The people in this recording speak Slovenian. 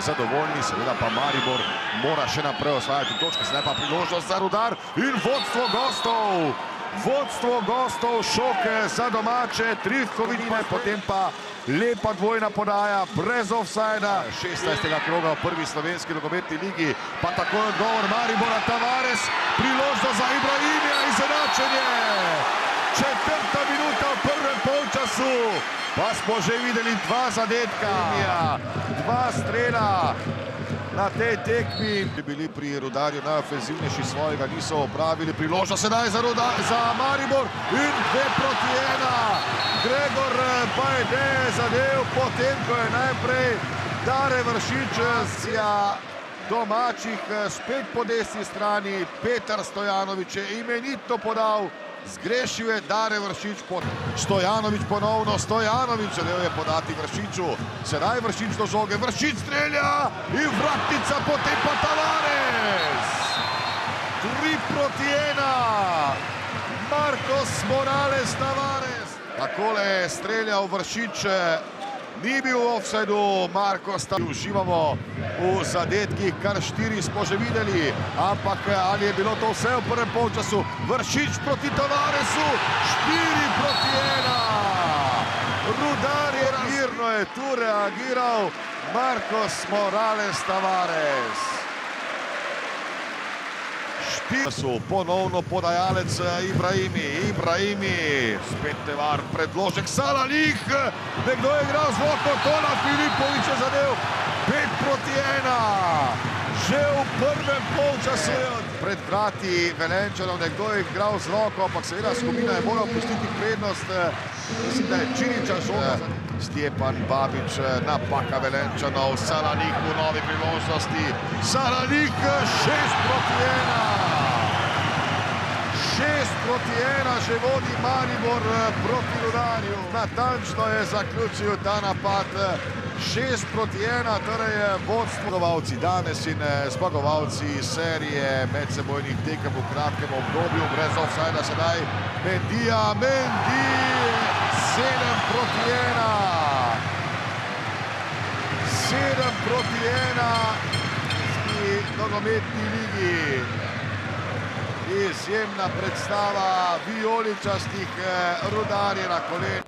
zadovoljni, seveda pa Maribor mora še naprej osvajati točke, sedaj pa priložnost za Rudar in vodstvo gostov. Vodstvo gostov, Šoke za domače, Trifković, potem pa lepa dvojna podaja, brez ofsajda. 16. kroga v prvi slovenski nogometni ligi, pa takoj odgovor Maribora, Tavares, priložnost za Ibrahimija, izenačenje. 4. minuta v prvem polčasu, pa smo že videli 2 zadetka, 2 strela na tej tekmi. Bili pri Rudarju najofenzivnejši, svojega niso opravili. Priložnost sedaj za Maribor in 2-1. Gregor Bajde je zadev, potem ko je najprej Dare Vršič domačih spet po desni strani. Petar Stojanović je imenitno podal, zgrešil je Dare Vršič, Stojanović ponovno, Stojanović želel je podati Vršiču, sedaj Vršič do žoge, Vršič strelja in vratnica, potem pa Tavares. 3-1, Marcos Morales Tavares. Takole je streljal Vršič, ni bil v ofsajdu, Marcos. Uživamo v zadetkih, kar 4 smo že videli, ampak ali je bilo to vse v prvem polčasu? Vršič proti Tavaresu, 4-1. Rudar je mirno je tu reagiral, Marcos Morales Tavares. Ponovno podajalec Ibrahimi, spet nevar, predložek Salanih, nekdo je igral z roko, Tola Filipović je zadev, 5-1, že v prvem polčasu pred vrati Velenjčanov, nekdo je igral z roko, ampak seveda skupina je moral pustiti prednost, mislim, da je Činiča žoga. Stjepan Babič, napaka Velenjčanov, Salanih v novi priložnosti, Salanih 6-1. 6-1 že vodi Maribor proti Rudarju. Natančno je zaključil ta napad. 6-1, torej vodstvo. Zmagovalci danes in zmagovalci serije medsebojnih tekem v kratkem obdobju, brez ofsajda sedaj Mendija, Mendi 7-1. 7-1 v nogometni ligi. Izjemna predstava vijoličastih, Rudar je na kolenu.